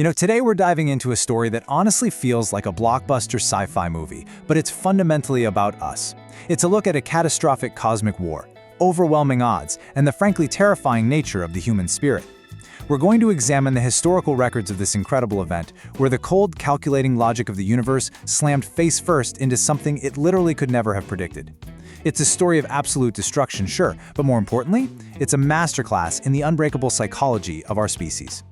Today we're diving into a story that honestly feels like a blockbuster sci-fi movie, but it's fundamentally about us. It's a look at a catastrophic cosmic war, overwhelming odds, and the frankly terrifying nature of the human spirit. We're going to examine the historical records of this incredible event, where the cold, calculating logic of the universe slammed face first into something it literally could never have predicted. It's a story of absolute destruction, sure, but more importantly, it's a masterclass in the unbreakable psychology of our species.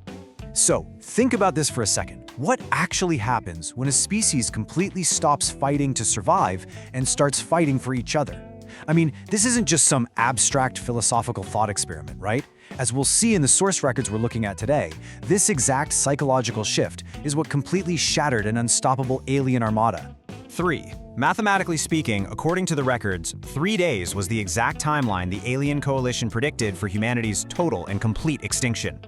So, think about this for a second. What actually happens when a species completely stops fighting to survive and starts fighting for each other? I mean, this isn't just some abstract philosophical thought experiment, right? As we'll see in the source records we're looking at today, this exact psychological shift is what completely shattered an unstoppable alien armada. 3. Mathematically speaking, according to the records, 3 days was the exact timeline the alien coalition predicted for humanity's total and complete extinction.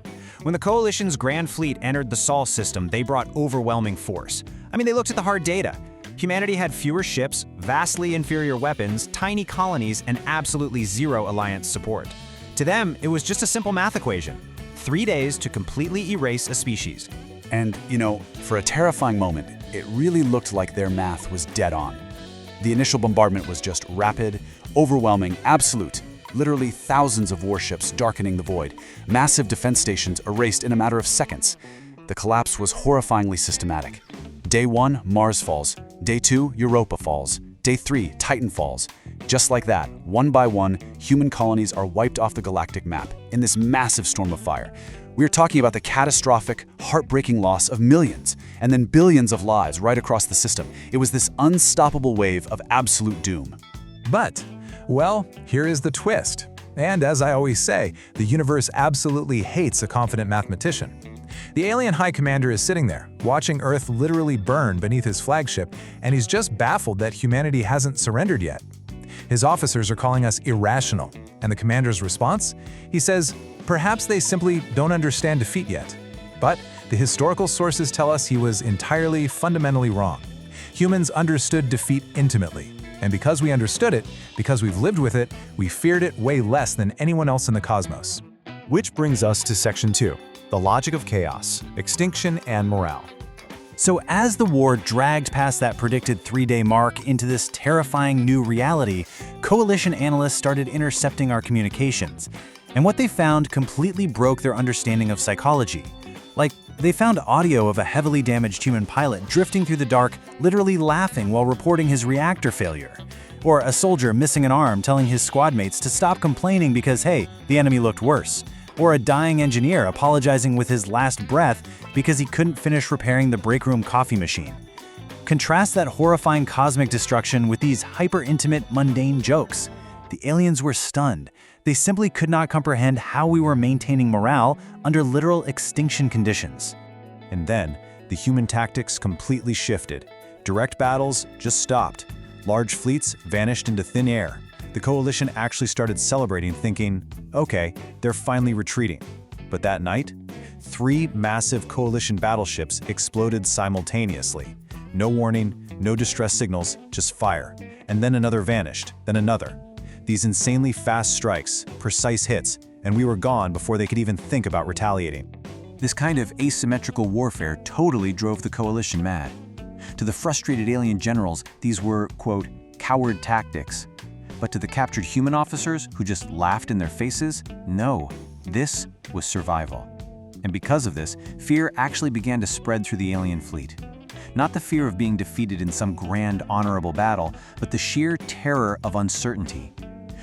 When the coalition's Grand Fleet entered the Sol system, they brought overwhelming force. They looked at the hard data. Humanity had fewer ships, vastly inferior weapons, tiny colonies, and absolutely zero alliance support. To them, it was just a simple math equation. 3 days to completely erase a species. And, for a terrifying moment, it really looked like their math was dead on. The initial bombardment was just rapid, overwhelming, absolute. Literally thousands of warships darkening the void, massive defense stations erased in a matter of seconds. The collapse was horrifyingly systematic. Day 1, Mars falls. Day 2, Europa falls. Day 3, Titan falls. Just like that, one by one, human colonies are wiped off the galactic map in this massive storm of fire. We're talking about the catastrophic, heartbreaking loss of millions, and then billions of lives right across the system. It was this unstoppable wave of absolute doom. But, well, here is the twist. And as I always say, the universe absolutely hates a confident mathematician. The alien high commander is sitting there, watching Earth literally burn beneath his flagship, and he's just baffled that humanity hasn't surrendered yet. His officers are calling us irrational, and the commander's response? He says, perhaps they simply don't understand defeat yet. But the historical sources tell us he was entirely, fundamentally wrong. Humans understood defeat intimately. And because we understood it, because we've lived with it, we feared it way less than anyone else in the cosmos. Which brings us to Section 2, the logic of chaos, extinction, and morale. So as the war dragged past that predicted 3-day mark into this terrifying new reality, coalition analysts started intercepting our communications. And what they found completely broke their understanding of psychology. Like, they found audio of a heavily damaged human pilot drifting through the dark, literally laughing while reporting his reactor failure. Or a soldier missing an arm telling his squad mates to stop complaining because, hey, the enemy looked worse. Or a dying engineer apologizing with his last breath because he couldn't finish repairing the break room coffee machine. Contrast that horrifying cosmic destruction with these hyper-intimate, mundane jokes. The aliens were stunned. They simply could not comprehend how we were maintaining morale under literal extinction conditions. And then, the human tactics completely shifted. Direct battles just stopped. Large fleets vanished into thin air. The coalition actually started celebrating, thinking, okay, they're finally retreating. But that night, 3 massive coalition battleships exploded simultaneously. No warning, no distress signals, just fire. And then another vanished, then another. These insanely fast strikes, precise hits, and we were gone before they could even think about retaliating. This kind of asymmetrical warfare totally drove the coalition mad. To the frustrated alien generals, these were, quote, coward tactics. But to the captured human officers who just laughed in their faces, no, this was survival. And because of this, fear actually began to spread through the alien fleet. Not the fear of being defeated in some grand, honorable battle, but the sheer terror of uncertainty.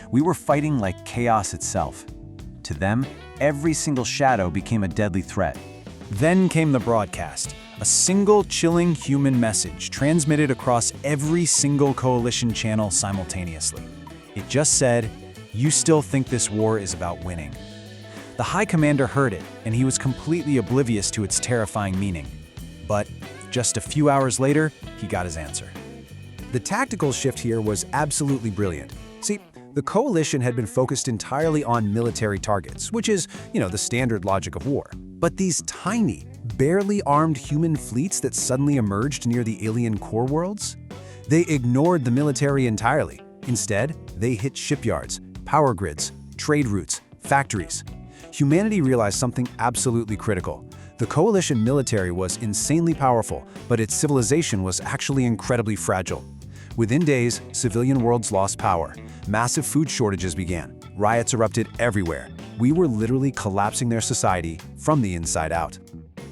We were fighting like chaos itself. To them, every single shadow became a deadly threat. Then came the broadcast, a single chilling human message transmitted across every single coalition channel simultaneously. It just said, "You still think this war is about winning." The High Commander heard it, and he was completely oblivious to its terrifying meaning. But just a few hours later, he got his answer. The tactical shift here was absolutely brilliant. See, the coalition had been focused entirely on military targets, which is, the standard logic of war. But these tiny, barely armed human fleets that suddenly emerged near the alien core worlds? They ignored the military entirely. Instead, they hit shipyards, power grids, trade routes, factories. Humanity realized something absolutely critical. The coalition military was insanely powerful, but its civilization was actually incredibly fragile. Within days, civilian worlds lost power. Massive food shortages began. Riots erupted everywhere. We were literally collapsing their society from the inside out.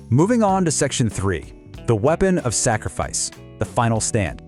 Moving on to Section 3, the weapon of sacrifice, the final stand.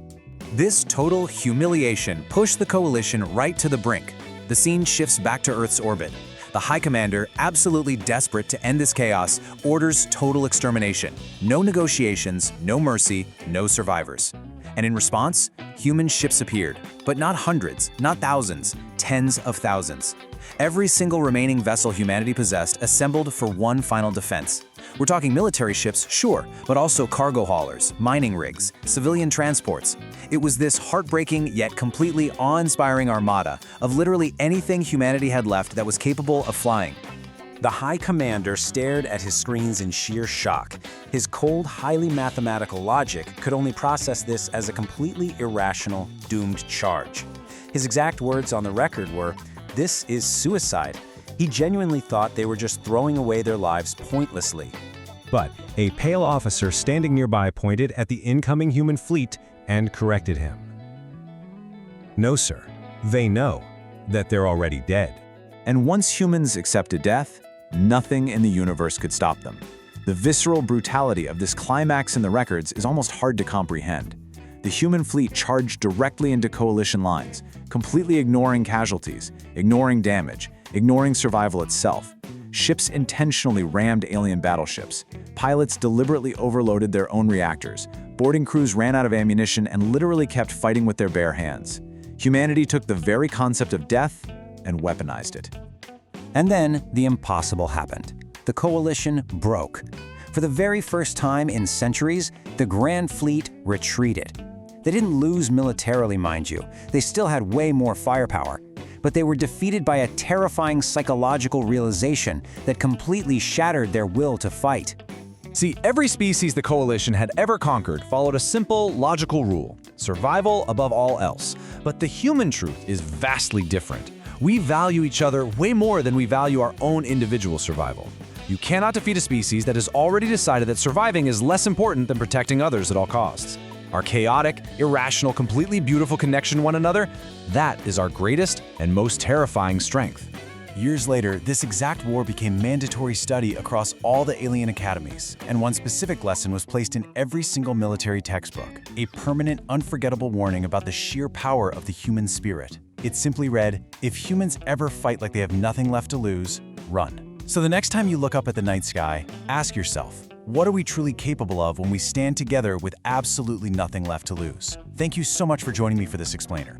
This total humiliation pushed the coalition right to the brink. The scene shifts back to Earth's orbit. The High Commander, absolutely desperate to end this chaos, orders total extermination. No negotiations, no mercy, no survivors. And in response, human ships appeared, but not hundreds, not thousands, tens of thousands. Every single remaining vessel humanity possessed assembled for one final defense. We're talking military ships, sure, but also cargo haulers, mining rigs, civilian transports. It was this heartbreaking yet completely awe-inspiring armada of literally anything humanity had left that was capable of flying. The High Commander stared at his screens in sheer shock. His cold, highly mathematical logic could only process this as a completely irrational, doomed charge. His exact words on the record were, "This is suicide." He genuinely thought they were just throwing away their lives pointlessly. But a pale officer standing nearby pointed at the incoming human fleet and corrected him. No, sir. They know that they're already dead. And once humans accepted death, nothing in the universe could stop them. The visceral brutality of this climax in the records is almost hard to comprehend. The human fleet charged directly into coalition lines, completely ignoring casualties, ignoring damage, ignoring survival itself. Ships intentionally rammed alien battleships. Pilots deliberately overloaded their own reactors. Boarding crews ran out of ammunition and literally kept fighting with their bare hands. Humanity took the very concept of death and weaponized it. And then the impossible happened. The coalition broke. For the very first time in centuries, the Grand Fleet retreated. They didn't lose militarily, mind you. They still had way more firepower. But they were defeated by a terrifying psychological realization that completely shattered their will to fight. See, every species the coalition had ever conquered followed a simple, logical rule: survival above all else. But the human truth is vastly different. We value each other way more than we value our own individual survival. You cannot defeat a species that has already decided that surviving is less important than protecting others at all costs. Our chaotic, irrational, completely beautiful connection to one another, that is our greatest and most terrifying strength. Years later, this exact war became mandatory study across all the alien academies, and one specific lesson was placed in every single military textbook, a permanent, unforgettable warning about the sheer power of the human spirit. It simply read, "If humans ever fight like they have nothing left to lose, run." So the next time you look up at the night sky, ask yourself, what are we truly capable of when we stand together with absolutely nothing left to lose? Thank you so much for joining me for this explainer.